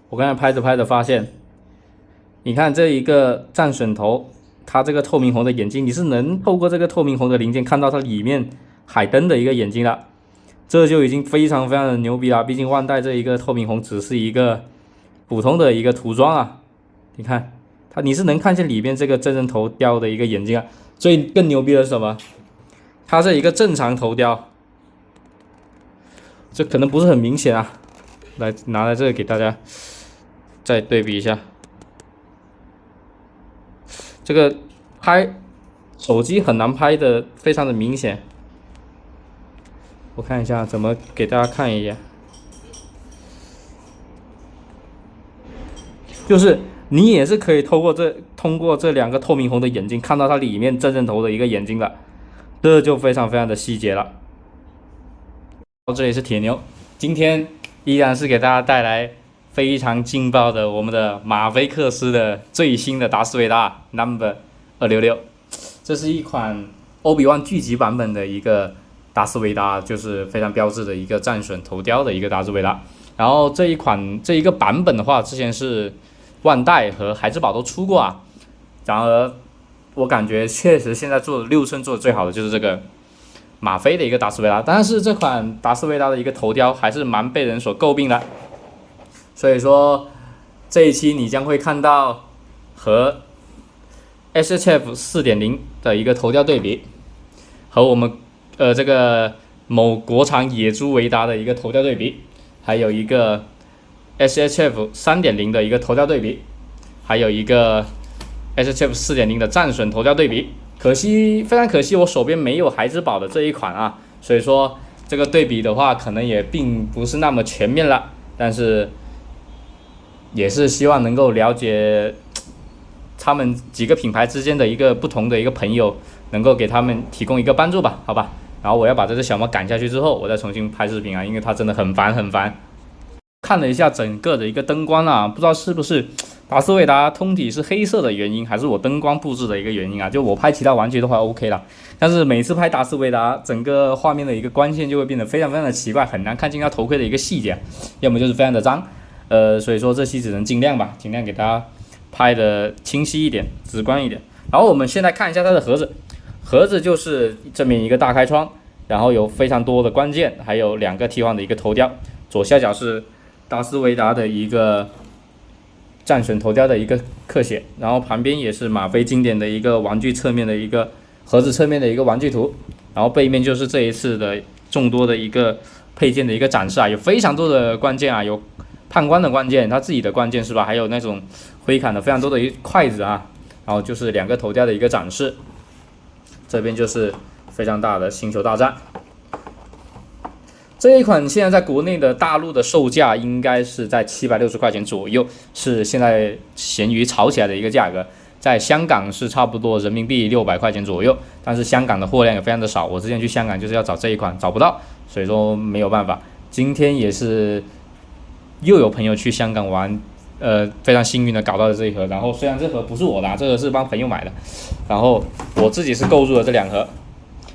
我刚才拍着拍着发现，你看这一个战损头，它这个透明红的眼睛，你是能透过这个透明红的零件看到它里面海灯的一个眼睛了，这就已经非常非常的牛逼了。毕竟万代这一个透明红只是一个普通的一个涂装啊，你看它你是能看见里面这个真人头雕的一个眼睛啊。最更牛逼的是什么？它是一个正常头雕，这可能不是很明显啊。来拿来这个给大家再对比一下，这个拍手机很难拍的非常的明显。我看一下怎么给大家看一眼，就是你也是可以通过这两个透明红的眼睛看到它里面真人头的一个眼睛的，这就非常非常的细节了。这里是铁牛，今天依然是给大家带来非常劲爆的我们的马菲克斯的最新的达斯维达 No.266，这是一款欧比旺剧集版本的一个达斯维达，就是非常标志的一个战损头雕的一个达斯维达。然后这一个版本的话，之前是万代和孩之宝都出过啊。然而我感觉确实现在做的6寸做的最好的就是这个马菲的一个达斯维达，但是这款达斯维达的一个头雕还是蛮被人所诟病的，所以说这一期你将会看到和 SHF 4.0 的一个头雕对比，和我们这个某国产野猪维达的一个头雕对比，还有一个 SHF 3.0 的一个头雕对比，还有一个 SHF 4.0 的战损头雕对比。非常可惜，我手边没有孩之宝的这一款啊，所以说这个对比的话，可能也并不是那么全面了。但是也是希望能够了解他们几个品牌之间的一个不同的一个朋友，能够给他们提供一个帮助吧，好吧。然后我要把这只小猫赶下去之后，我再重新拍视频啊，因为它真的很烦很烦。看了一下整个的一个灯光啊，不知道是不是达斯维达通体是黑色的原因，还是我灯光布置的一个原因啊？就我拍其他玩具的话 OK 了，但是每次拍达斯维达，整个画面的一个光线就会变得非常非常的奇怪，很难看清它头盔的一个细节，要么就是非常的脏。所以说这期只能尽量给大家拍的清晰一点、直观一点。然后我们现在看一下它的盒子，盒子就是正面一个大开窗，然后有非常多的关键，还有2个替换的一个头雕，左下角是达斯维达的一个战损头雕的一个刻写，然后旁边也是马菲经典的一个玩具侧面的一个盒子侧面的一个玩具图，然后背面就是这一次的众多的一个配件的一个展示啊，有非常多的关键啊，有判官的关键，他自己的关键是吧？还有那种挥砍的非常多的一筷子啊，然后就是2个头雕的一个展示，这边就是非常大的星球大战。这一款现在在国内的大陆的售价应该是在760块钱左右，是现在闲鱼炒起来的一个价格。在香港是差不多人民币600块钱左右，但是香港的货量也非常的少。我之前去香港就是要找这一款，找不到，所以说没有办法。今天也是又有朋友去香港玩，非常幸运的搞到了这一盒。然后虽然这盒不是我的，这个是帮朋友买的，然后我自己是购入了这2盒。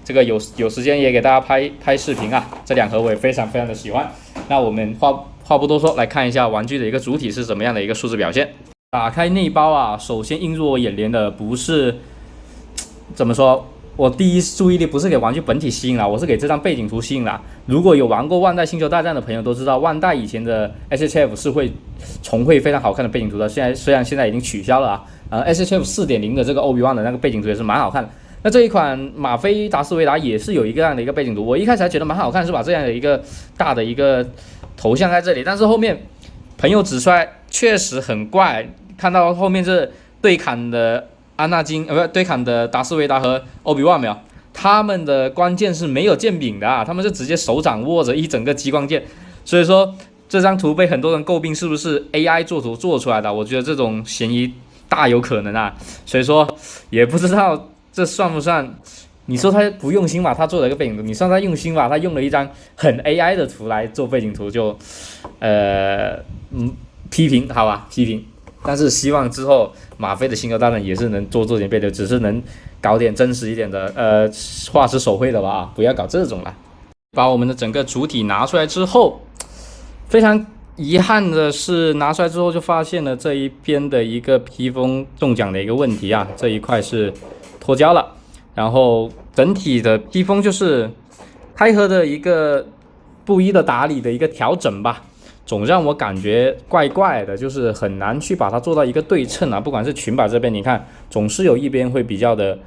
这个有时间也给大家拍视频啊，这2盒我也非常非常的喜欢。那我们话不多说，来看一下玩具的一个主体是怎么样的一个数字表现。打开内包啊，首先映入我眼帘的不是怎么说，我第一注意力不是给玩具本体吸引了，我是给这张背景图吸引了。如果有玩过万代星球大战的朋友都知道，万代以前的 SHF 是会重绘非常好看的背景图的，虽然现在已经取消了啊。SHF 4.0 的这个欧比旺的那个背景图也是蛮好看的。那这一款马菲达斯维达也是有一个这样的一个背景图，我一开始还觉得蛮好看，是把这样的一个大的一个头像在这里，但是后面朋友指出来确实很怪，看到后面这对砍的安纳金不对砍的达斯维达和欧比旺没有，他们的关键是没有剑柄的啊，他们是直接手掌握着一整个激光剑，所以说这张图被很多人诟病是不是 AI 做图做出来的，我觉得这种嫌疑大有可能啊，所以说也不知道这算不算？你说他不用心吧，他做了一个背景图；你算他用心吧，他用了一张很 AI 的图来做背景图，就批评好吧，批评。但是希望之后马菲的星球大战也是能做点背景，只是能搞点真实一点的画师手绘的吧，不要搞这种了。把我们的整个主体拿出来之后，非常遗憾的是，拿出来之后就发现了这一边的一个披风中奖的一个问题啊，这一块是脱胶了，然后整体的披风就是开合的一个不一的打理的一个调整吧，总让我感觉怪怪的，就是很难去把它做到一个对称啊。不管是裙摆这边，你看总是有一边会比较的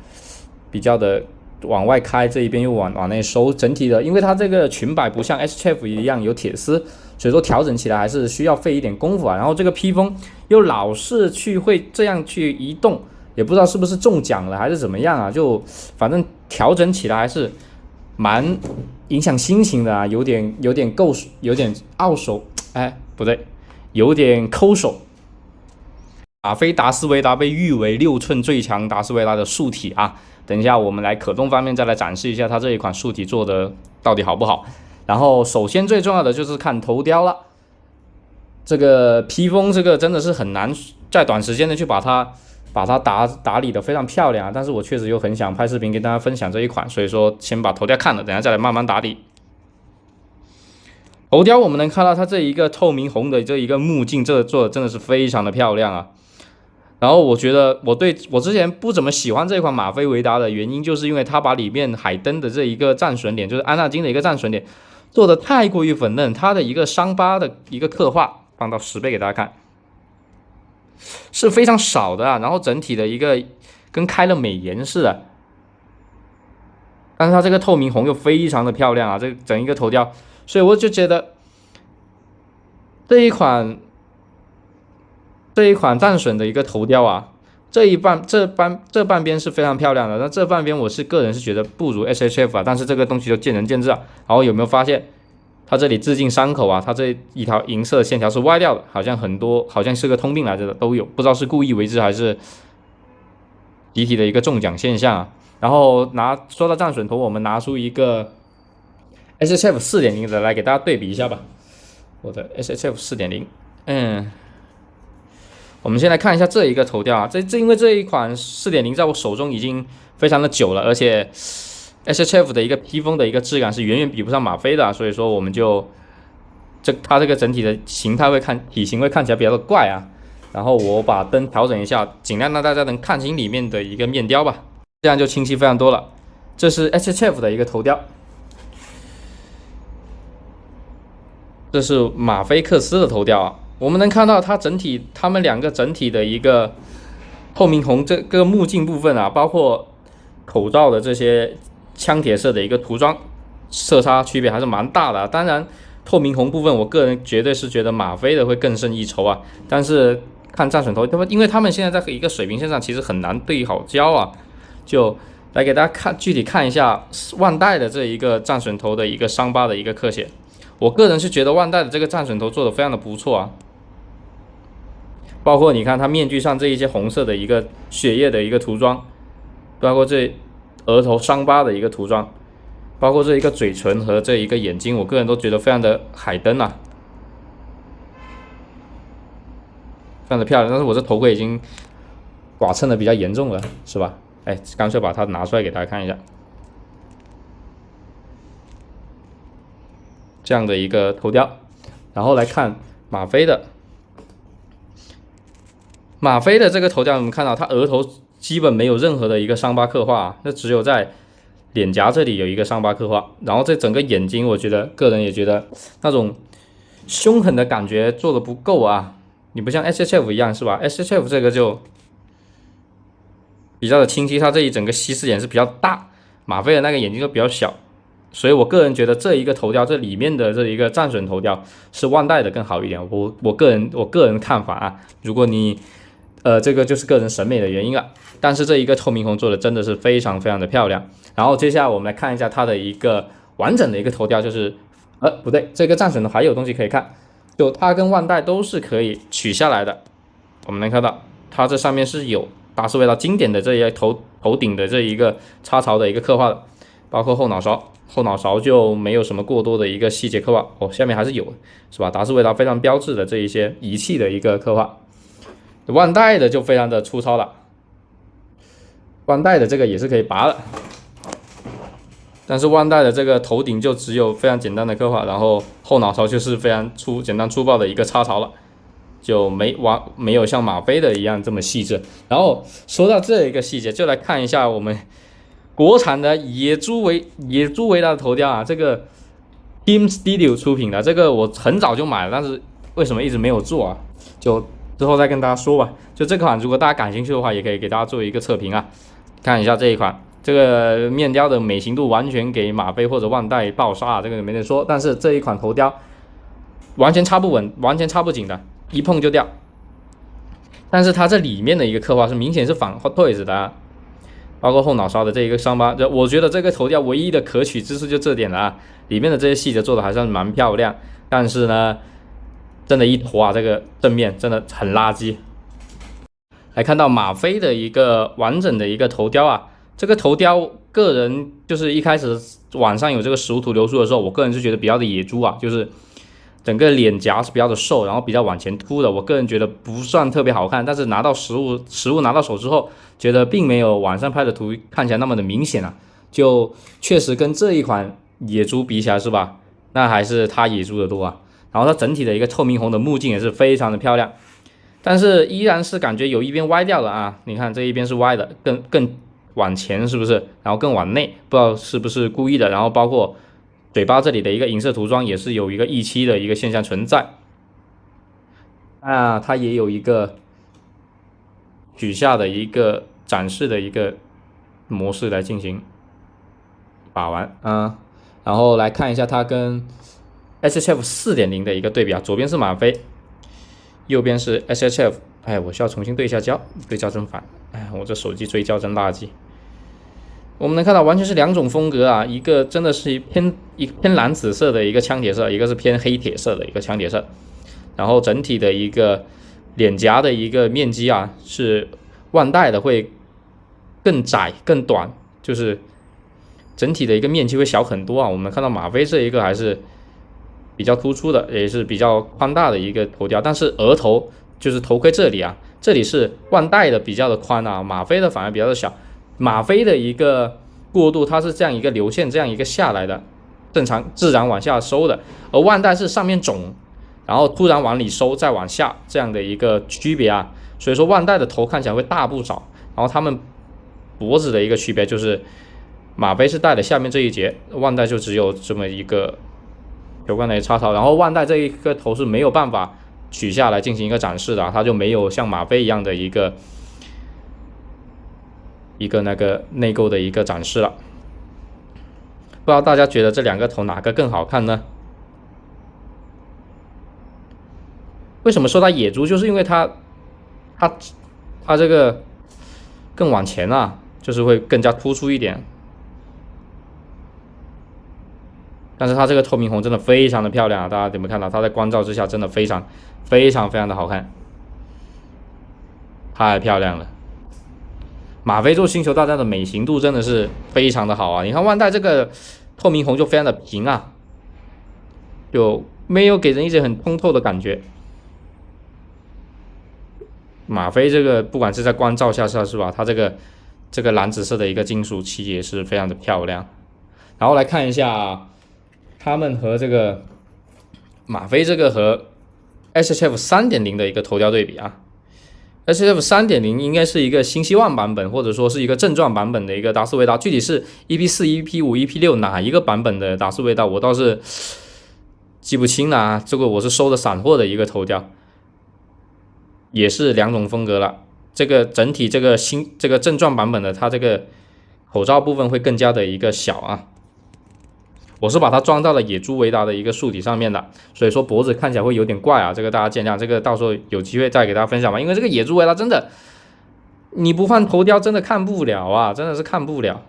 往外开，这一边又往内收，整体的，因为它这个裙摆不像 SHF 一样有铁丝。所以说调整起来还是需要费一点功夫啊。然后这个披风又老是会这样去移动，也不知道是不是中奖了还是怎么样啊？就反正调整起来还是蛮影响心情的啊，有点有点拗手，哎，不对，有点抠手。马菲达斯维达被誉为6寸最强达斯维达的束体啊。等一下我们来可动方面再来展示一下它这一款束体做的到底好不好。然后首先最重要的就是看头雕了，这个披风这个真的是很难在短时间内去把它打理的非常漂亮啊。但是我确实又很想拍视频跟大家分享这一款，所以说先把头雕看了，等一下再来慢慢打理。头雕我们能看到它这一个透明红的这一个目镜，这做的真的是非常的漂亮啊。然后我觉得我之前不怎么喜欢这款马菲维达的原因，就是因为它把里面海登的这一个战损点，就是安纳金的一个战损点做的太过于粉嫩，它的一个伤疤的一个刻画放到10倍给大家看，是非常少的啊。然后整体的一个跟开了美颜似的，但是它这个透明红又非常的漂亮啊，这整一个头雕，所以我就觉得这一款战损的一个头雕啊，这半边是非常漂亮的，那这半边我个人是觉得不如 SHF 啊，但是这个东西就见仁见智啊。然后有没有发现它这里致敬伤口啊，它这一条银色线条是歪掉的，好像是个通病来着的都有，不知道是故意为之还是集体的一个中奖现象啊。然后说到战损头，我们拿出一个 SHF 4.0的来给大家对比一下吧。我的 SHF 4.0，我们先来看一下这一个头雕啊，因为这一款4.0在我手中已经非常的久了，而且 SHF 的一个披风的一个质感是远远比不上马菲的啊，所以说我们就它这个整体的体型会看起来比较的怪啊。然后我把灯调整一下，尽量让大家能看清里面的一个面雕吧，这样就清晰非常多了。这是 SHF 的一个头雕，这是马菲克斯的头雕啊。我们能看到它们两个整体的一个透明红这个目镜部分啊，包括口罩的这些枪铁色的一个涂装色差区别还是蛮大的啊。当然，透明红部分我个人绝对是觉得马菲的会更胜一筹啊。但是看战损头，因为他们现在在一个水平线上，其实很难对好焦啊。就来给大家具体看一下万代的这一个战损头的一个伤疤的一个刻写。我个人是觉得万代的这个战损头做的非常的不错啊。包括你看它面具上这一些红色的一个血液的一个涂装，包括这额头伤疤的一个涂装，包括这一个嘴唇和这一个眼睛，我个人都觉得非常的海登啊，非常的漂亮。但是我这头盔已经剐蹭的比较严重了，是吧？哎，干脆把它拿出来给大家看一下，这样的一个头雕，然后来看马菲的。马菲的这个头雕，我们看到它额头基本没有任何的一个伤疤刻画啊，那只有在脸颊这里有一个伤疤刻画。然后这整个眼睛，我个人也觉得那种凶狠的感觉做的不够啊。你不像 SHF 一样是吧 ？SHF 这个就比较的清晰，它这一整个西施眼是比较大，马菲的那个眼睛就比较小。所以我个人觉得这一个头雕，这里面的这一个战损头雕是万代的更好一点。我个人看法啊，如果你这个就是个人审美的原因了。但是这一个透明红做的真的是非常非常的漂亮。然后接下来我们来看一下它的一个完整的一个头雕，就是不对，这个战损的还有东西可以看，就它跟万代都是可以取下来的。我们能看到它这上面是有达斯维达经典的这一头顶的这一个插槽的一个刻画的，包括后脑勺就没有什么过多的一个细节刻画哦，下面还是有，是吧？达斯维达非常标志的这一些仪器的一个刻画。万代的就非常的粗糙了，万代的这个也是可以拔的，但是万代的这个头顶就只有非常简单的刻画，然后后脑勺就是非常简单粗暴的一个插槽了，就没有像马飞的一样这么细致。然后说到这一个细节，就来看一下我们国产的野猪维达的头雕啊，这个 Team Studio 出品的，这个我很早就买了，但是为什么一直没有做啊？就之后再跟大家说吧。就这款，如果大家感兴趣的话，也可以给大家做一个测评啊，看一下这一款，这个面雕的美型度完全给马飞或者万代爆杀啊，这个没得说。但是这一款头雕完全插不稳，完全插不紧的，一碰就掉。但是它这里面的一个刻画是明显是反 Hot Toys 的啊，包括后脑勺的这一个伤疤，我觉得这个头雕唯一的可取之处就这点了啊，里面的这些细节做的还算蛮漂亮，但是呢，真的一坨啊，这个正面真的很垃圾。来看到马飞的一个完整的一个头雕啊，这个头雕个人就是一开始网上有这个实物图流出的时候，我个人是觉得比较的野猪啊，就是整个脸颊是比较的瘦，然后比较往前凸的，我个人觉得不算特别好看。但是拿到实物拿到手之后，觉得并没有网上拍的图看起来那么的明显啊，就确实跟这一款野猪比起来是吧？那还是它野猪的多啊。然后它整体的一个透明红的目镜也是非常的漂亮。但是依然是感觉有一边歪掉了啊！你看这一边是歪的，更往前是不是？然后更往内，不知道是不是故意的。然后包括嘴巴这里的一个银色涂装也是有一个溢漆的一个现象存在。啊，它也有一个取下的一个展示的一个模式来进行把玩啊。然后来看一下它跟 SHF 4.0的一个对比啊，左边是马飞。右边是 SHF， 哎，我需要重新对一下焦，对焦真烦，哎，我这手机追焦真垃圾。我们能看到完全是两种风格啊，一个真的是偏蓝紫色的一个枪铁色，一个是偏黑铁色的一个枪铁色。然后整体的一个脸颊的一个面积啊，是万代的会更窄更短，就是整体的一个面积会小很多啊。我们看到马飞这一个还是比较突出的，也是比较宽大的一个头雕，但是额头就是头盔这里啊，这里是万代的比较的宽啊，马飞的反而比较的小。马飞的一个过渡，它是这样一个流线，这样一个下来的，正常自然往下收的，而万代是上面肿，然后突然往里收，再往下这样的一个区别啊，所以说万代的头看起来会大不少。然后他们脖子的一个区别就是，马飞是带的下面这一节，万代就只有这么一个球冠的一个插槽，然后万代这一个头是没有办法取下来进行一个展示的，它就没有像马飞一样的一个那个内构的一个展示了。不知道大家觉得这两个头哪个更好看呢？为什么说它野猪？就是因为它这个更往前啊，就是会更加突出一点。但是它这个透明红真的非常的漂亮啊！大家有没有看到？它在光照之下真的非常的好看，太漂亮了。马飞做星球大战的美型度真的是非常的好啊！你看万代这个透明红就非常的平啊，就没有给人一些很通透的感觉。马飞这个不管是在光照下是吧，它这个蓝紫色的一个金属漆也是非常的漂亮。然后来看一下他们和这个马飞这个和 SHF 3.0 的一个头雕对比啊。SHF 3.0 应该是一个新希望版本，或者说是一个正传版本的一个达斯维达，具体是 EP4、EP5、EP6 哪一个版本的达斯维达，我倒是记不清了啊。这个我是收的散货的一个头雕，也是两种风格了。这个整体这个正传版本的，它这个口罩部分会更加的一个小啊。我是把它装到了野猪维达的一个竖体上面的，所以说脖子看起来会有点怪啊，这个大家见谅，这个到时候有机会再给大家分享吧。因为这个野猪维达真的，你不换头雕真的看不了啊，真的是看不了。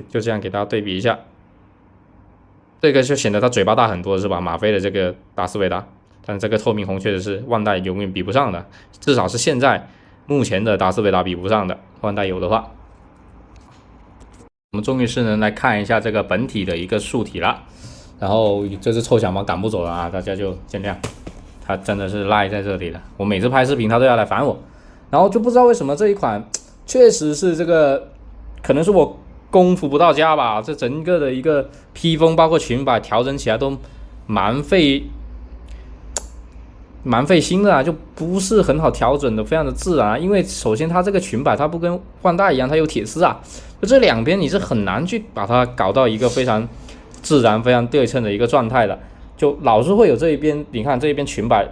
就这样给大家对比一下，这个就显得它嘴巴大很多是吧？马飞的这个达斯维达，但是这个透明红确实是万代永远比不上的，至少是现在目前的达斯维达比不上的，万代有的话。我们终于是能来看一下这个本体的一个竖体了，然后这只臭小猫赶不走了啊，大家就见谅，它真的是赖在这里了。我每次拍视频它都要来烦我，然后就不知道为什么这一款确实是这个，可能是我功夫不到家吧，这整个的一个披风包括裙摆调整起来都蛮费心的啊，就不是很好调整的，非常的自然啊。因为首先它这个裙摆它不跟换代一样，它有铁丝啊，就这两边你是很难去把它搞到一个非常自然、非常对称的一个状态的，就老是会有这一边，你看这一边裙摆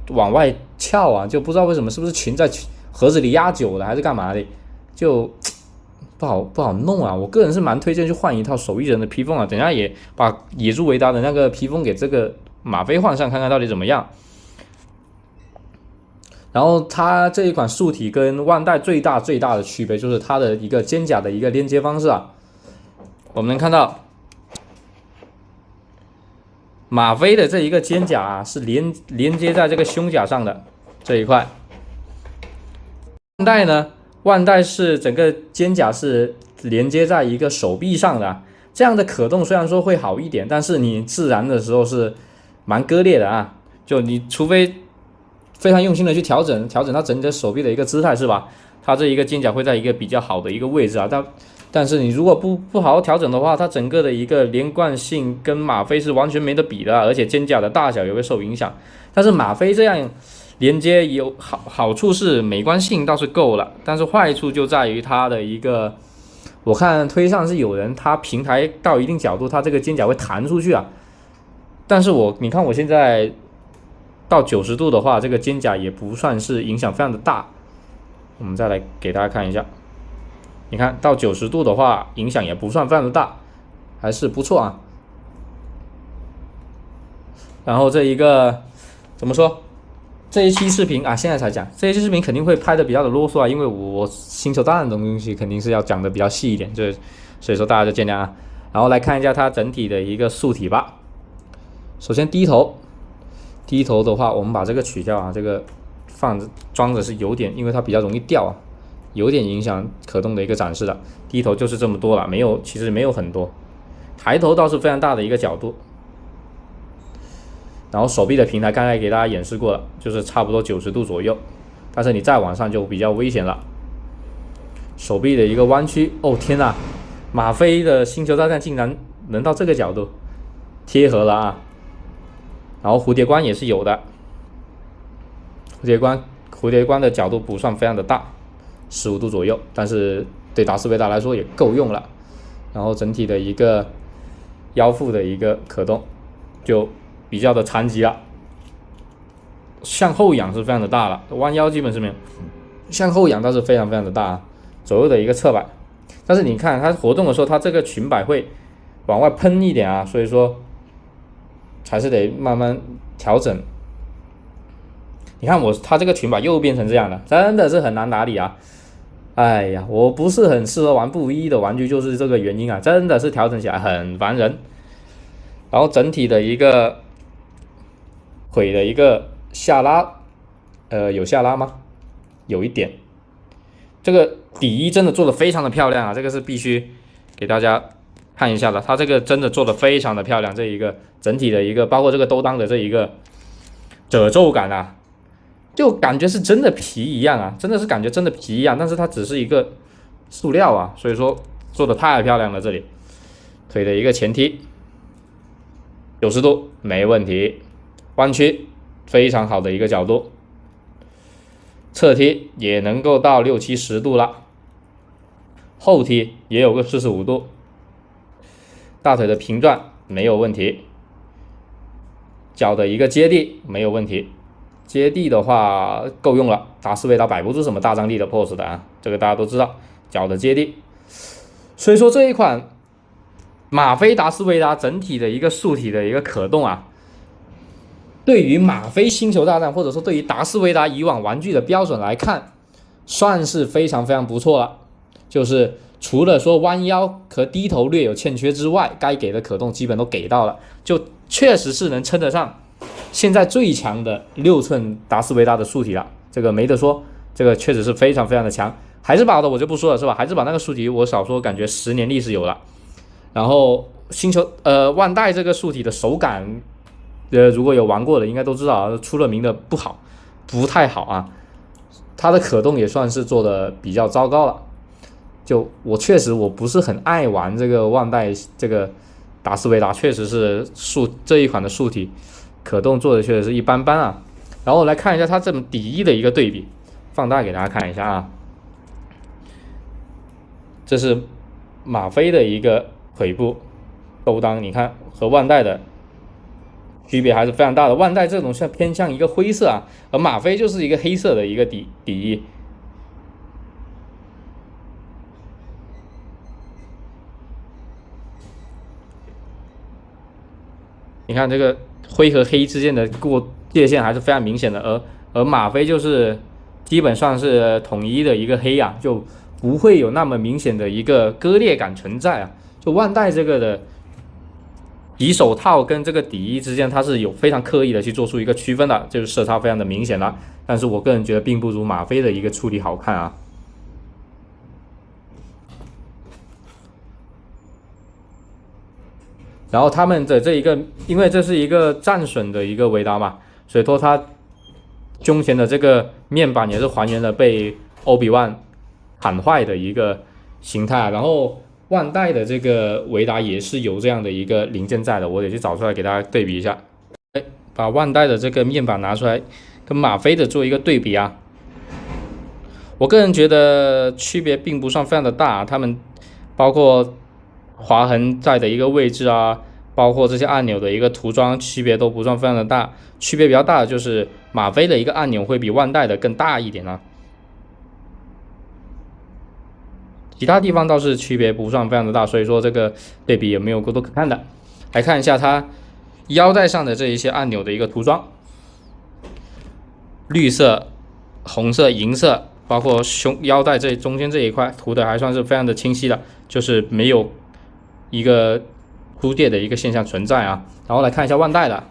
往外翘啊，就不知道为什么，是不是裙在盒子里压久了还是干嘛的，就不好弄啊。我个人是蛮推荐去换一套手艺人的披风啊，等一下也把野猪维达的那个披风给这个马飞换上，看看到底怎么样。然后它这一款素体跟万代最大的区别就是它的一个肩甲的一个连接方式啊，我们能看到马飞的这一个肩甲啊是连接在这个胸甲上的这一块，万代是整个肩甲是连接在一个手臂上的啊，这样的可动虽然说会好一点，但是你自然的时候是蛮割裂的啊，就你除非非常用心的去调整它整个手臂的一个姿态，是吧？它这一个肩甲会在一个比较好的一个位置啊，但是你如果不好好调整的话，它整个的一个连贯性跟马飞是完全没得比的，而且肩甲的大小也会受影响。但是马飞这样连接有好处是美观性倒是够了，但是坏处就在于它的一个，我看推上是有人它平台到一定角度，它这个肩甲会弹出去啊，但是你看我现在到90度的话，这个肩甲也不算是影响非常的大。我们再来给大家看一下，你看到90度的话，影响也不算非常的大，还是不错啊。然后这一个怎么说？这一期视频啊，现在才讲，这一期视频肯定会拍的比较的啰嗦啊，因为我星球大战的东西肯定是要讲的比较细一点，所以说大家就见谅啊。然后来看一下它整体的一个素体吧。首先低头的话，我们把这个取掉啊，这个装着是有点，因为它比较容易掉啊，有点影响可动的一个展示的。低头就是这么多了，其实没有很多。抬头倒是非常大的一个角度。然后手臂的平台刚才给大家演示过了，就是差不多90度左右，但是你再往上就比较危险了。手臂的一个弯曲，哦天哪，马飞的星球大战竟然能到这个角度，贴合了啊！然后蝴蝶关也是有的，蝴蝶关的角度不算非常的大，15度左右，但是对达斯维达来说也够用了。然后整体的一个腰腹的一个可动就比较的残疾了，向后仰是非常的大了，弯腰基本是没有，向后仰倒是非常的大啊，左右的一个侧摆。但是你看它活动的时候，它这个裙摆会往外喷一点啊，所以说还是得慢慢调整。你看它这个裙摆又变成这样了，真的是很难打理啊。哎呀，我不是很适合玩布衣的玩具，就是这个原因啊，真的是调整起来很烦人。然后整体的一个腿的一个下拉，有下拉吗？有一点。这个底衣真的做的非常的漂亮啊，这个是必须给大家看一下的，它这个真的做的非常的漂亮，这一个整体的一个，包括这个兜裆的这一个褶皱感啊，就感觉是真的皮一样啊，真的是感觉真的皮一样，但是它只是一个塑料啊，所以说做的太漂亮了。这里腿的一个前踢90度没问题，弯曲非常好的一个角度，侧踢也能够到6、7、10度了，后踢也有个45度，大腿的平转没有问题，脚的一个接地没有问题，接地的话够用了，达斯维达摆不出什么大张力的 pose 的啊，这个大家都知道，脚的接地。所以说这一款马飞达斯维达整体的一个素体的一个可动啊，对于马飞星球大战或者说对于达斯维达以往玩具的标准来看，算是非常不错了。就是除了说弯腰和低头略有欠缺之外，该给的可动基本都给到了，就确实是能称得上现在最强的6寸达斯维达的素体了，这个没得说，这个确实是非常的强。海之宝的我就不说了，是吧？海之宝那个素体我少说感觉10年历史有了。然后万代这个素体的手感，如果有玩过的应该都知道，出了名的不太好啊。它的可动也算是做的比较糟糕了。就我确实我不是很爱玩这个万代这个达斯维达，确实是这一款的素体可动做的确实是一般般啊。然后来看一下它这么底衣的一个对比，放大给大家看一下啊。这是马飞的一个腿部兜裆，你看和万代的区别还是非常大的。万代这种偏向一个灰色啊，而马飞就是一个黑色的一个底衣。你看这个灰和黑之间的界限还是非常明显的，而马飞就是基本上是统一的一个黑啊，就不会有那么明显的一个割裂感存在啊。就万代这个的底手套跟这个底衣之间，它是有非常刻意的去做出一个区分的，就是色差非常的明显了。但是我个人觉得并不如马飞的一个处理好看啊。然后他们的这一个，因为这是一个战损的一个维达嘛，所以说它胸前的这个面板也是还原了被欧比万砍坏的一个形态。然后万代的这个维达也是有这样的一个零件在的，我得去找出来给大家对比一下。把万代的这个面板拿出来，跟马飞的做一个对比啊。我个人觉得区别并不算非常的大，他们包括划痕在的一个位置啊，包括这些按钮的一个涂装区别都不算非常的大，区别比较大的就是马飞的一个按钮会比万代的更大一点啊，其他地方倒是区别不算非常的大，所以说这个对比也没有过多可看的。来看一下它腰带上的这一些按钮的一个涂装，绿色、红色、银色，包括腰带这中间这一块涂的还算是非常的清晰的，就是没有一个凸裂的一个现象存在啊。然后来看一下万代的，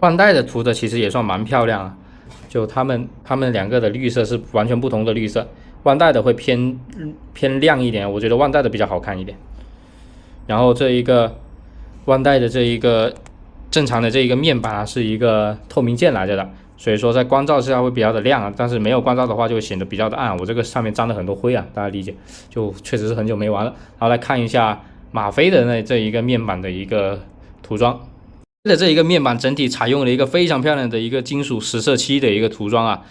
万代的涂的其实也算蛮漂亮啊，就他们两个的绿色是完全不同的绿色，万代的会偏亮一点，我觉得万代的比较好看一点。然后这一个万代的这一个正常的这一个面板啊，是一个透明件来着的，所以说在光照之下会比较的亮啊，但是没有光照的话就会显得比较的暗。我这个上面沾了很多灰啊，大家理解，就确实是很久没玩了。然后来看一下马飞的这一个面板的一个涂装。的这一个面板整体采用了一个非常漂亮的一个金属实色漆的一个涂装啊，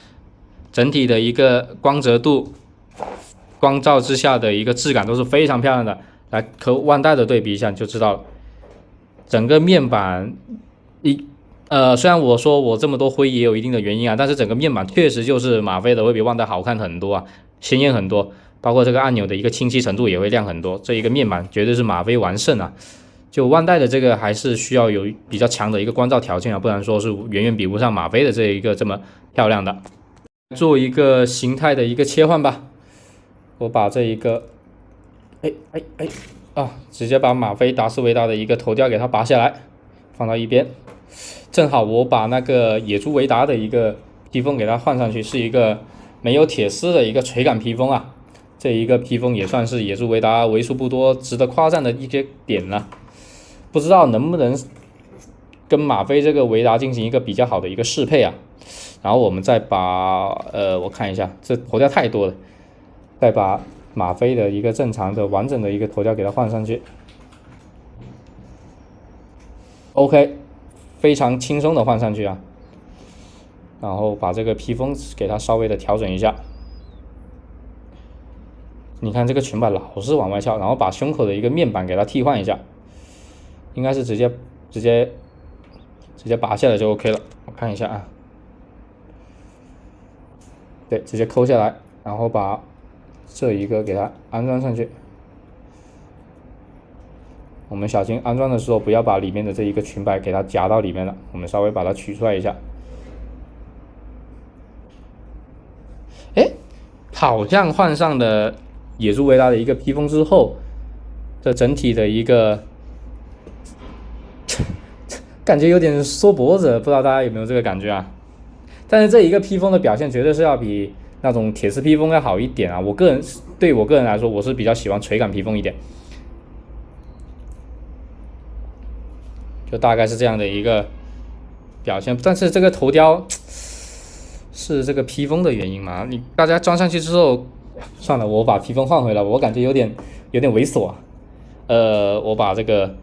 整体的一个光泽度、光照之下的一个质感都是非常漂亮的。来和万代的对比一下你就知道了，整个面板虽然我说我这么多灰也有一定的原因啊，但是整个面板确实就是马飞的会比万代好看很多啊，鲜艳很多，包括这个按钮的一个清晰程度也会亮很多。这一个面板绝对是马飞完胜啊！就万代的这个还是需要有比较强的一个光照条件啊，不然说是远远比不上马飞的这一个这么漂亮的。做一个形态的一个切换吧，我把这一个，直接把马飞达斯维达的一个头吊给它拔下来，放到一边。正好我把那个野猪维达的一个披风给它换上去，是一个没有铁丝的一个垂感披风啊。这一个披风也算是野猪维达为数不多值得夸赞的一些点了。不知道能不能跟马飞这个维达进行一个比较好的一个适配啊。然后我们再把我看一下，这头吊太多了，再把马飞的一个正常的完整的一个头吊给它换上去。OK， 非常轻松的换上去啊。然后把这个披风给它稍微的调整一下。你看这个裙摆老是往外翘，然后把胸口的一个面板给它替换一下，应该是直接拔下来就 OK 了。我看一下啊，对，直接抠下来，然后把这一个给它安装上去。我们小心安装的时候不要把里面的这一个裙摆给它夹到里面了，我们稍微把它取出来一下。好像换上了野猪维达的一个披风之后，这整体的一个感觉有点缩脖子，不知道大家有没有这个感觉啊？但是这一个披风的表现绝对是要比那种铁丝披风要好一点啊！对我个人来说，我是比较喜欢垂感披风一点，就大概是这样的一个表现。但是这个头雕是这个披风的原因吗？大家装上去之后，算了，我把披风换回来，我感觉有点猥琐啊。我把这个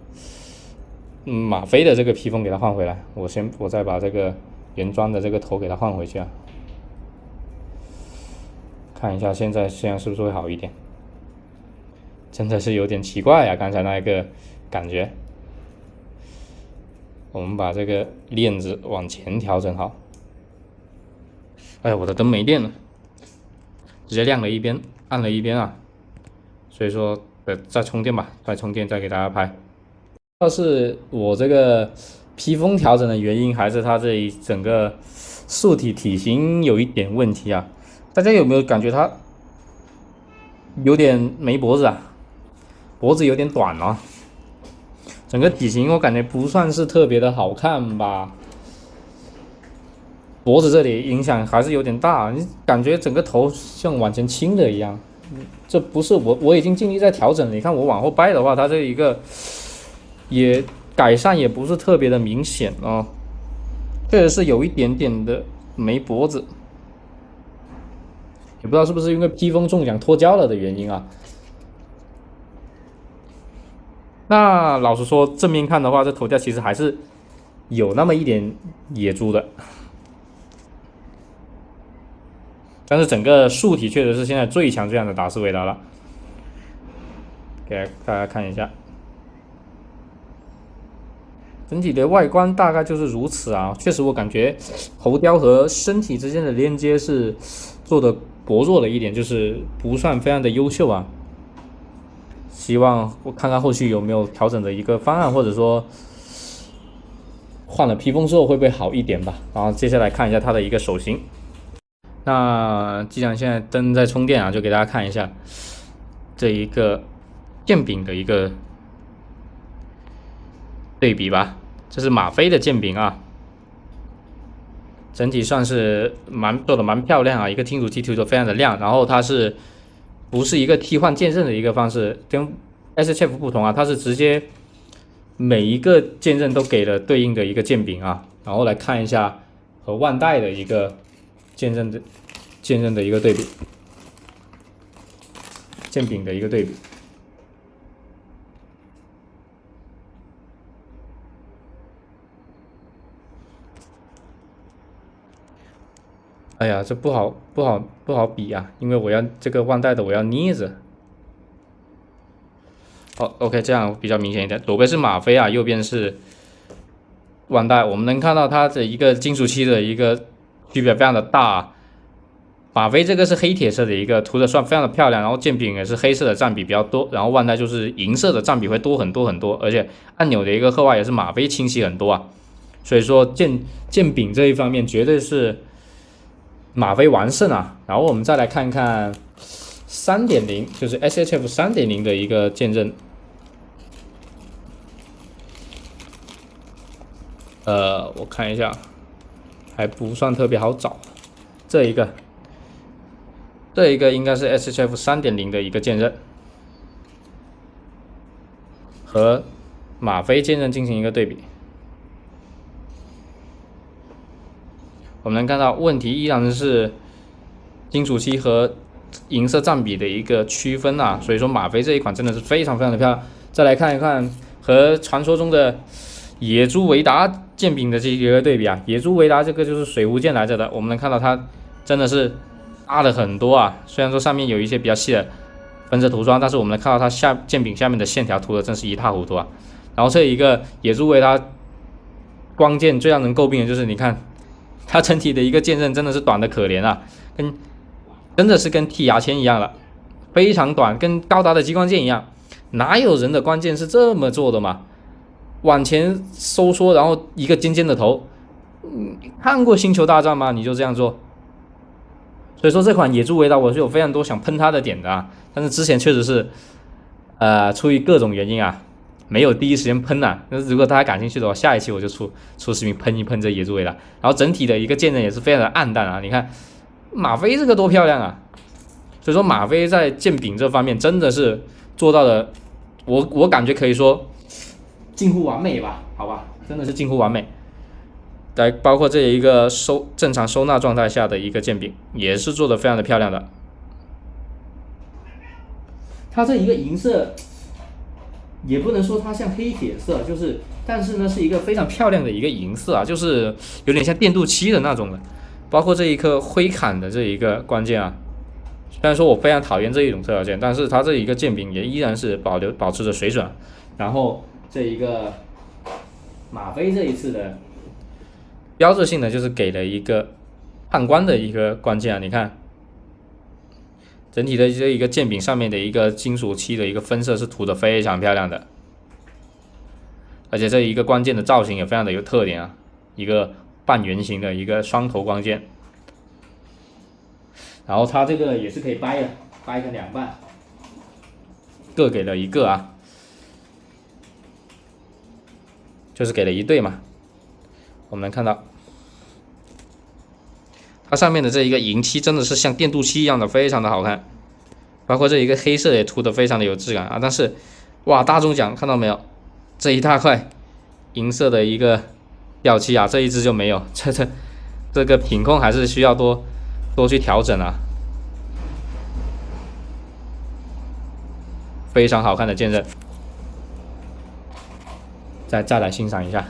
马飞的这个披风给它换回来，我再把这个原装的这个头给它换回去啊。看一下现在是不是会好一点？真的是有点奇怪啊，刚才那一个感觉。我们把这个链子往前调整好。哎呀，我的灯没电了，直接亮了一边，暗了一边啊。所以说，再充电吧，再充电再给大家拍。要是我这个披风调整的原因，还是它这一整个素体体型有一点问题啊？大家有没有感觉它有点没脖子啊？脖子有点短啊，整个体型我感觉不算是特别的好看吧。脖子这里影响还是有点大，你感觉整个头像往前倾的一样。这不是我已经尽力在调整了。你看我往后掰的话，它这一个也改善也不是特别的明显哦，确实是有一点点的没脖子。也不知道是不是因为披风中奖脱胶了的原因啊。那老实说，正面看的话，这头雕其实还是有那么一点野猪的，但是整个素体确实是现在最强的达斯维达了。给大家看一下，整体的外观大概就是如此啊。确实，我感觉头雕和身体之间的连接是做的薄弱了一点，就是不算非常的优秀啊。希望我看看后续有没有调整的一个方案，或者说换了披风之后会不会好一点吧。然后接下来看一下它的一个手型。那既然现在灯在充电啊，就给大家看一下这一个剑柄的一个对比吧。这是马飞的剑柄啊，整体算是做的蛮漂亮啊，一个听阻器涂的非常的亮，然后它是不是一个替换剑刃的一个方式，跟 SHF 不同啊，它是直接每一个剑刃都给了对应的一个剑柄啊。然后来看一下和万代的一个剑刃的一个对比，剑柄的一个对比。哎呀，这不好比啊，因为我要这个万代的我要捏着。好 ，OK， 这样比较明显一点。左边是马飞啊，右边是万代。我们能看到它的一个金属漆的一个区别非常的大啊。马飞这个是黑铁色的一个，涂的算非常的漂亮，然后剑柄也是黑色的占比比较多，然后万代就是银色的占比会多很多很多，而且按钮的一个刻画也是马飞清晰很多啊。所以说剑柄这一方面绝对是马飞完胜啊。然后我们再来看看 3.0， 就是 SHF 3.0 的一个剑刃。我看一下，还不算特别好找。这一个应该是 SHF 3.0 的一个剑刃，和马飞剑刃进行一个对比。我们能看到问题依然是金属漆和银色占比的一个区分啊，所以说马飞这一款真的是非常非常的漂亮。再来看一看和传说中的野猪维达剑柄的这一个对比啊，野猪维达这个就是水壶剑来着的，我们能看到它真的是大了很多啊。虽然说上面有一些比较细的分色涂装，但是我们能看到它剑柄下面的线条涂的真是一塌糊涂啊。然后这一个野猪维达光剑最让人诟病的就是你看它整体的一个剑刃真的是短的可怜啊，真的是跟剔牙签一样了，非常短，跟高达的激光剑一样。哪有人的关键是这么做的嘛？往前收缩，然后一个尖尖的头。看过星球大战吗？你就这样做。所以说这款野猪维达我是有非常多想喷它的点的啊，但是之前确实是出于各种原因啊，没有第一时间喷啊。那如果大家感兴趣的话，下一期我就出视频喷一喷这野猪维达。然后整体的一个剑刃也是非常的暗淡啊，你看马飞这个多漂亮啊！所以说马飞在剑柄这方面真的是做到了，我感觉可以说近乎完美吧，好吧，真的是近乎完美。包括这一个正常收纳状态下的一个剑柄，也是做的非常的漂亮的。它这一个银色，也不能说它像黑铁色，但是呢是一个非常漂亮的一个银色啊，就是有点像电镀漆的那种的。包括这一颗灰砍的这一个关键啊，虽然说我非常讨厌这一种特效键，但是它这一个剑柄也依然是保持着水准。然后这一个马飞这一次的标志性的就是给了一个判官的一个关键啊，你看整体的这一个剑柄上面的一个金属漆的一个分色是涂的非常漂亮的，而且这一个关键的造型也非常的有特点啊，一个半圆形的一个双头光剑，然后它这个也是可以掰的，掰成2半，各给了一个啊，就是给了一对嘛。我们能看到它上面的这一个银漆真的是像电镀漆一样的，非常的好看，包括这一个黑色也涂的非常的有质感啊。但是哇，大中奖看到没有，这一大块银色的一个掉漆啊，这一只就没有，这个品控还是需要多去调整啊。非常好看的剑刃，再来欣赏一下。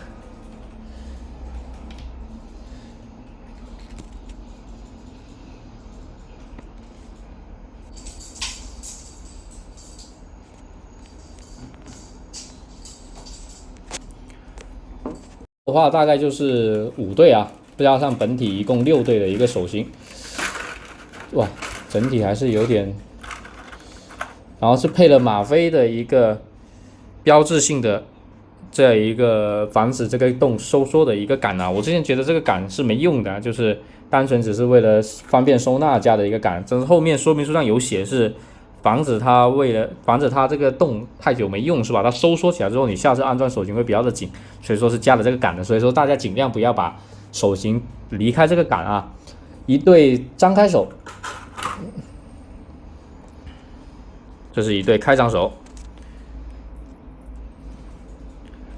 的话大概就是5对啊，加上本体一共6对的一个手型，哇，整体还是有点。然后是配了吗啡的一个标志性的这一个防止这个洞收缩的一个杆啊，我之前觉得这个杆是没用的，就是单纯只是为了方便收纳加的一个杆，但是后面说明书上有写是为了防止它这个洞太久没用是吧？它收缩起来之后，你下次安装手型会比较的紧，所以说是加了这个杆的。所以说大家尽量不要把手型离开这个杆啊。一对张开手，这是一对开掌手，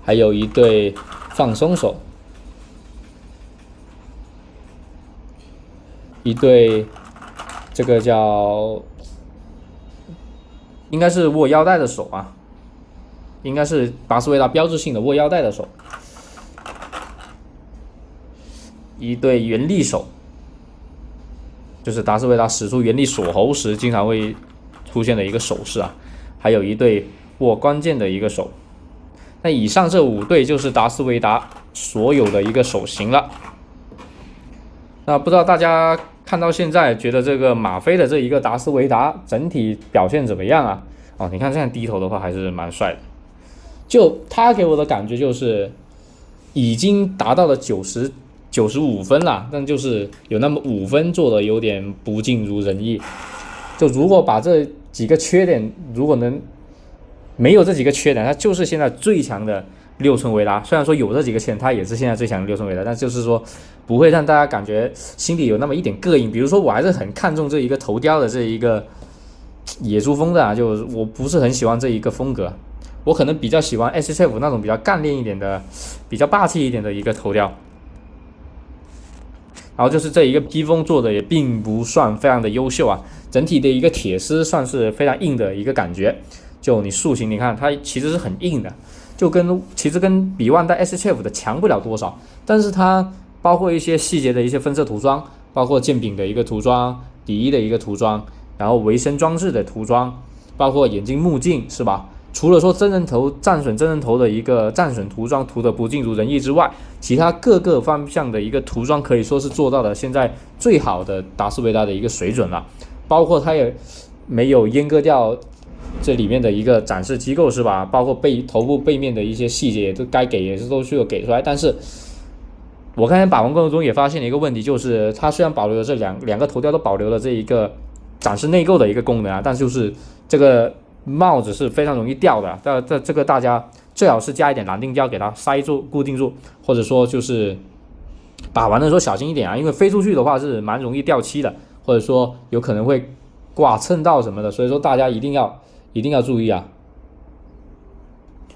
还有一对放松手，一对这个叫应该是握腰带的手啊，应该是达斯维达标志性的握腰带的手，一对原力手，就是达斯维达使出原力锁喉时经常会出现的一个手势啊，还有一对握关键的一个手。那以上这5对就是达斯维达所有的一个手型了。那不知道大家看到现在觉得这个吗啡的这一个达斯维达整体表现怎么样啊？哦，你看这样低头的话还是蛮帅的。就他给我的感觉就是已经达到了95分了，但就是有那么5分做的有点不尽如人意。就如果把这几个缺点，如果能没有这几个缺点，它就是现在最强的6寸维达。虽然说有这几个缺点，它也是现在最强的6寸维达，但就是说不会让大家感觉心里有那么一点膈应。比如说，我还是很看重这一个头雕的这一个野猪风的啊，就我不是很喜欢这一个风格，我可能比较喜欢 SHF 那种比较干练一点的、比较霸气一点的一个头雕。然后就是这一个披风做的也并不算非常的优秀啊，整体的一个铁丝算是非常硬的一个感觉。就你塑形，你看它其实是很硬的，其实跟比万代 SHF 的强不了多少，但是它包括一些细节的一些分色涂装，包括剑柄的一个涂装、底衣的一个涂装，然后维生装置的涂装，包括眼镜目镜是吧？除了说战损真人头的一个战损涂装涂的不尽如人意之外，其他各个方向的一个涂装可以说是做到了现在最好的达斯维达的一个水准了，包括它也没有阉割掉这里面的一个展示机构是吧？包括头部背面的一些细节也都该给也是都需要给出来。但是我刚才把玩过程中也发现了一个问题，就是它虽然保留了这两个头雕都保留了这一个展示内构的一个功能啊，但就是这个帽子是非常容易掉的。这个大家最好是加一点蓝定胶给它塞住固定住，或者说就是把玩的时候小心一点啊，因为飞出去的话是蛮容易掉漆的，或者说有可能会蹭到什么的，所以说大家一定要注意啊！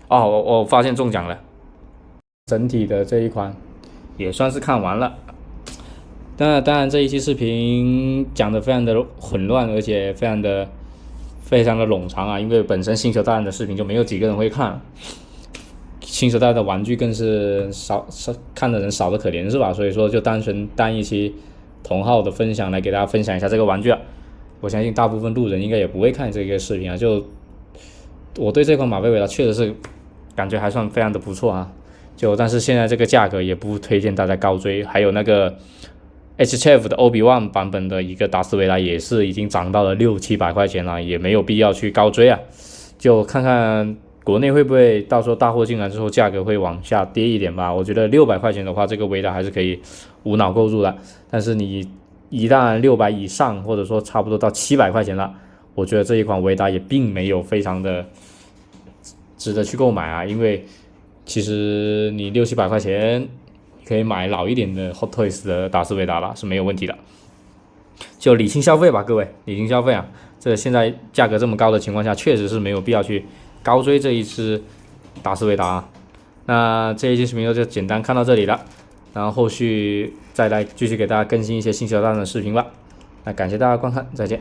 哦，我发现中奖了，整体的这一款也算是看完了。当然这一期视频讲的非常的混乱，而且非常的冗长啊，因为本身星球大战的视频就没有几个人会看，星球大战的玩具更是看的人少的可怜是吧？所以说就单纯单一期同号的分享来给大家分享一下这个玩具啊。我相信大部分路人应该也不会看这个视频啊，就我对这款马贝维达确实是感觉还算非常的不错啊，但是现在这个价格也不推荐大家高追，还有那个 HCF 的 Obi-Wan 版本的一个达斯维达也是已经涨到了600-700块钱了，也没有必要去高追啊，就看看国内会不会到时候大货进来之后价格会往下跌一点吧。我觉得600块钱的话，这个维达还是可以无脑购入的，但是你一旦600以上，或者说差不多到700块钱了，我觉得这一款维达也并没有非常的值得去购买啊，因为其实你600-700块钱可以买老一点的 Hot Toys 的达斯维达了，是没有问题的。就理性消费吧，各位，理性消费啊！这现在价格这么高的情况下，确实是没有必要去高追这一只达斯维达啊。那这一期视频就简单看到这里了，然后后续再来继续给大家更新一些星球大战的视频吧。那感谢大家观看，再见。